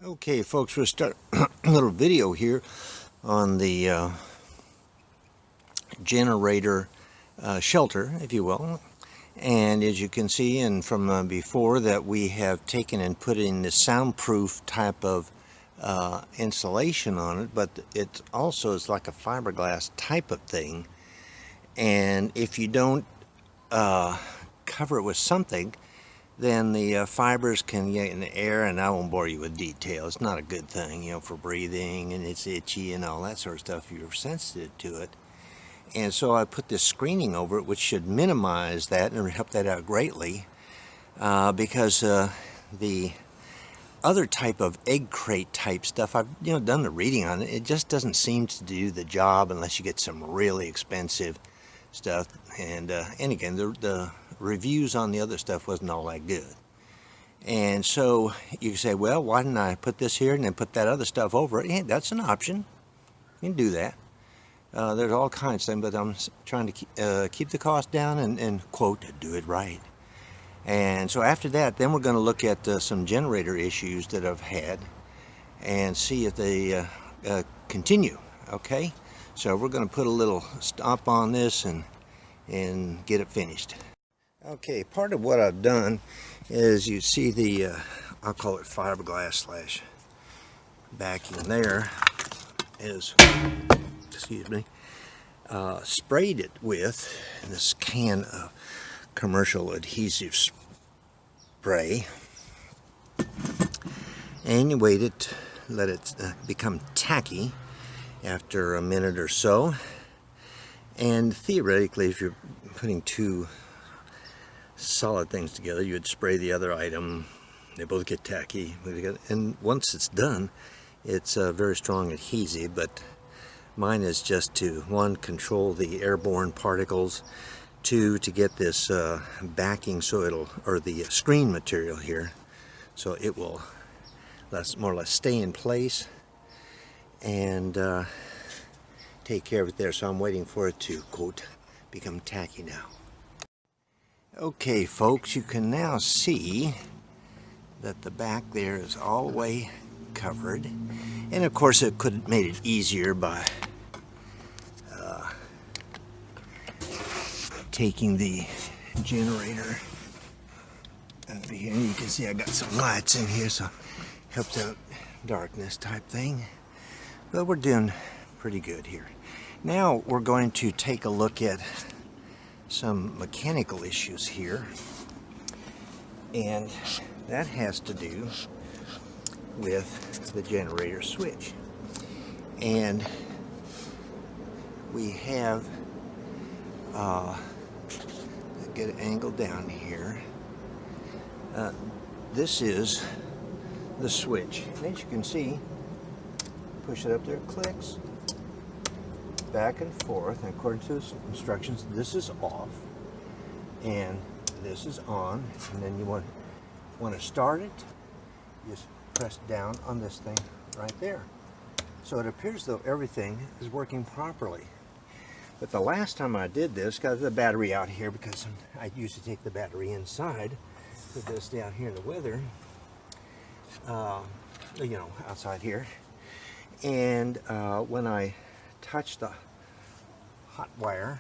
Okay, folks, we'll start a little video here on the generator shelter, if you will. And as you can see, and from before, that we have taken and put in the soundproof type of insulation on it, but it also is like a fiberglass type of thing. And if you don't cover it with something, then the fibers can get in the air, and I won't bore you with detail. It's not a good thing, you know, for breathing, and it's itchy and all that sort of stuff if you're sensitive to it. And so I put this screening over it, which should minimize that and help that out greatly, because the other type of egg crate type stuff, I've done the reading on it. It just doesn't seem to do the job unless you get some really expensive stuff. And again, the reviews on the other stuff wasn't all that good. And so you can say, well, why didn't I put this here and then put that other stuff over it? Yeah, that's an option. You can do that. There's all kinds of things, but I'm trying to keep the cost down and quote, do it right. And so after that, then we're going to look at some generator issues that I've had and see if they continue. Okay, so we're going to put a little stop on this and get it finished. Okay, part of what I've done is you see the I'll call it fiberglass slash backing there is, excuse me, sprayed it with this can of commercial adhesive spray, and you wait it, let it become tacky after a minute or so. And theoretically, if you're putting two solid things together, you would spray the other item, they both get tacky, and once it's done, it's a very strong adhesive. But mine is just to, one, control the airborne particles, two, to get this backing so it'll, or the screen material here, so it will more or less stay in place and take care of it there. So I'm waiting for it to, quote, become tacky now. Okay, folks, you can now see that the back there is all the way covered. And of course, it could have made it easier by taking the generator over here. And you can see I got some lights in here, so helps out darkness type thing. But we're doing pretty good here. Now we're going to take a look at some mechanical issues here, and that has to do with the generator switch. And we have get an angle down here. This is the switch, and as you can see, push it up there, it clicks back and forth, and according to the instructions, this is off and this is on. And then you want to start it, just press down on this thing right there. So it appears though everything is working properly. But the last time I did this, got the battery out here because I used to take the battery inside, put this down here in the weather, outside here. And when I touched the hot wire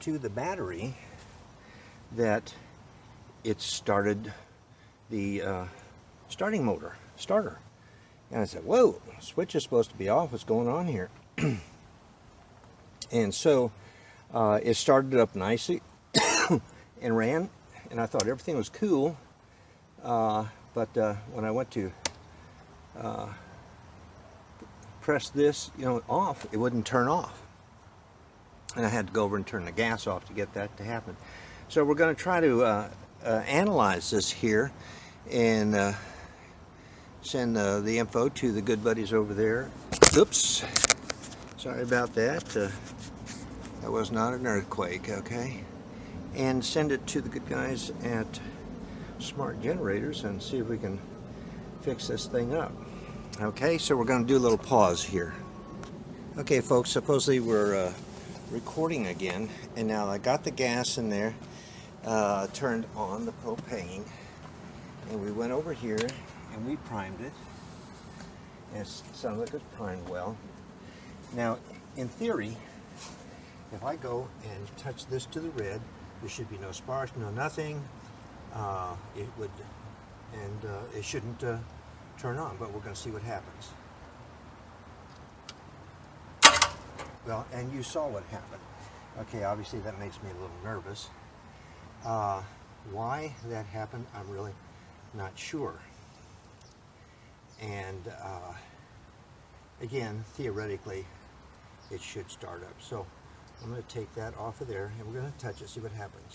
to the battery, that it started the starting motor, starter. And I said, whoa, the switch is supposed to be off, what's going on here? And so it started up nicely and ran, and I thought everything was cool, but when I went to press this off, it wouldn't turn off, and I had to go over and turn the gas off to get that to happen. So we're going to try to analyze this here and send the info to the good buddies over there. Oops, sorry about that. That was not an earthquake, okay? And send it to the good guys at Smart Generators and see if we can fix this thing up. Okay, so we're going to do a little pause here. Okay, folks, supposedly we're recording again, and now I got the gas in there, turned on the propane, and we went over here and we primed it. And it sounds like it's primed well. Now, in theory, if I go and touch this to the red, there should be no sparks, no nothing. It would, and it shouldn't turn on, but we're going to see what happens. Well, and you saw what happened. Okay, obviously that makes me a little nervous. Why that happened, I'm really not sure. And again, theoretically, it should start up. So I'm going to take that off of there, and we're going to touch it, see what happens.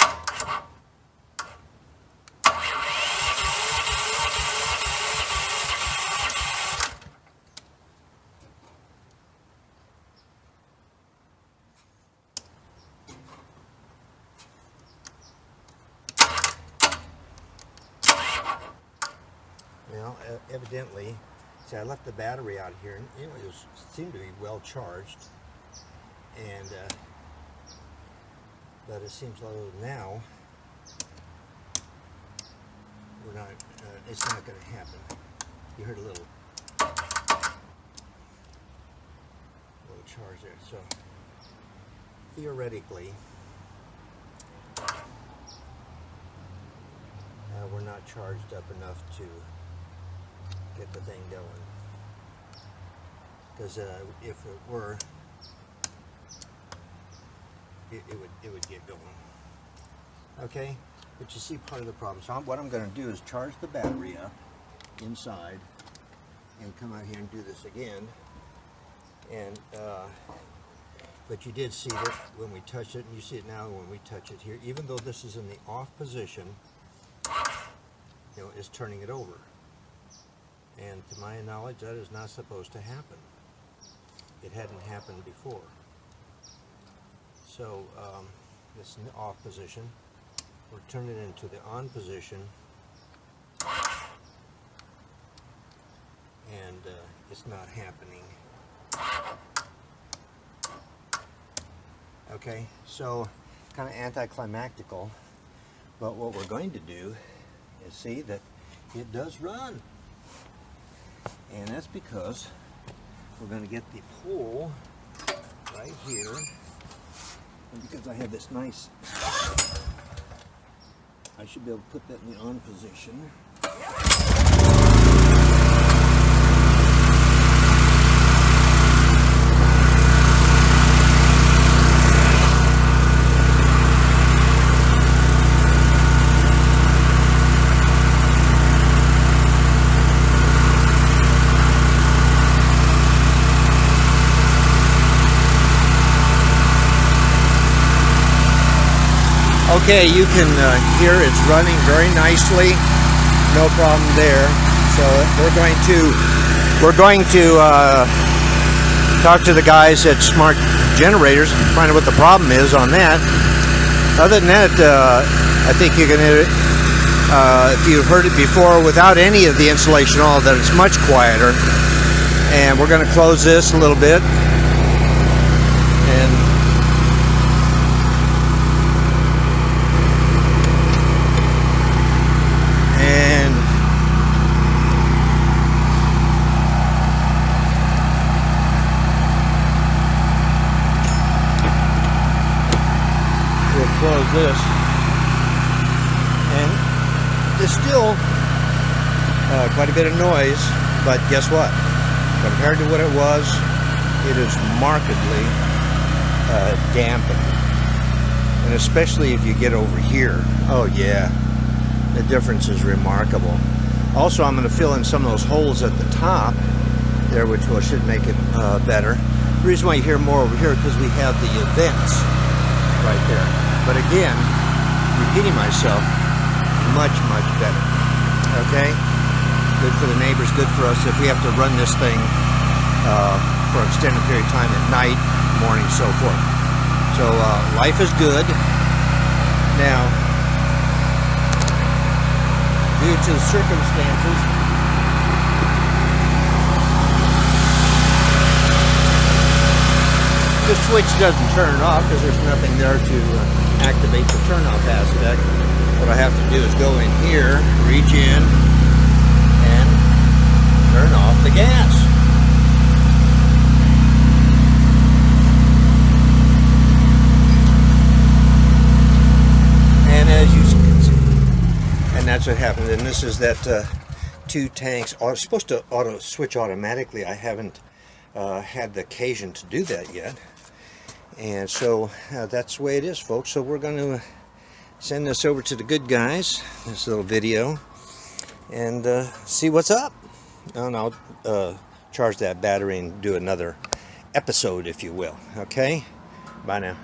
Well, evidently, see, I left the battery out here, and it seemed to be well charged, and but it seems like now we're not. It's not going to happen. You heard a little charge there, so theoretically, we're not charged up enough to get the thing going, because if it were, it would get going. Okay, but you see part of the problem. So what I'm going to do is charge the battery up inside and come out here and do this again. And but you did see that when we touched it, and you see it now when we touch it here. Even though this is in the off position, you know, it's turning it over. And to my knowledge, that is not supposed to happen. It hadn't happened before. So it's in the off position. We'll turn it into the on position. And it's not happening. Okay, so kind of anticlimactical. But what we're going to do is see that it does run. And that's because we're going to get the pole right here. And because I have this nice spot, I should be able to put that in the on position. Okay, you can hear it's running very nicely, no problem there. So we're going to talk to the guys at Smart Generators and find out what the problem is on that. Other than that, I think you can hear it, if you've heard it before without any of the insulation at all, that it's much quieter. And we're going to close this a little bit. Close this, and there's still quite a bit of noise, but guess what? Compared to what it was, it is markedly dampened, and especially if you get over here, oh yeah, the difference is remarkable. Also, I'm going to fill in some of those holes at the top there, which should make it better. The reason why you hear more over here is because we have the vents right there. But again, repeating myself, much better. Okay? Good for the neighbors, good for us if we have to run this thing for an extended period of time at night, morning, so forth. So life is good. Now, due to the circumstances, the switch doesn't turn it off because there's nothing there to activate the turn off aspect. What I have to do is go in here, reach in, and gas. And as you can see, and that's what happened. And this is that 2 tanks. It's supposed to auto switch automatically. I haven't had the occasion to do that yet. And so that's the way it is, folks. So we're going to send this over to the good guys, this little video, and see what's up. And I'll charge that battery and do another episode, if you will. Okay? Bye now.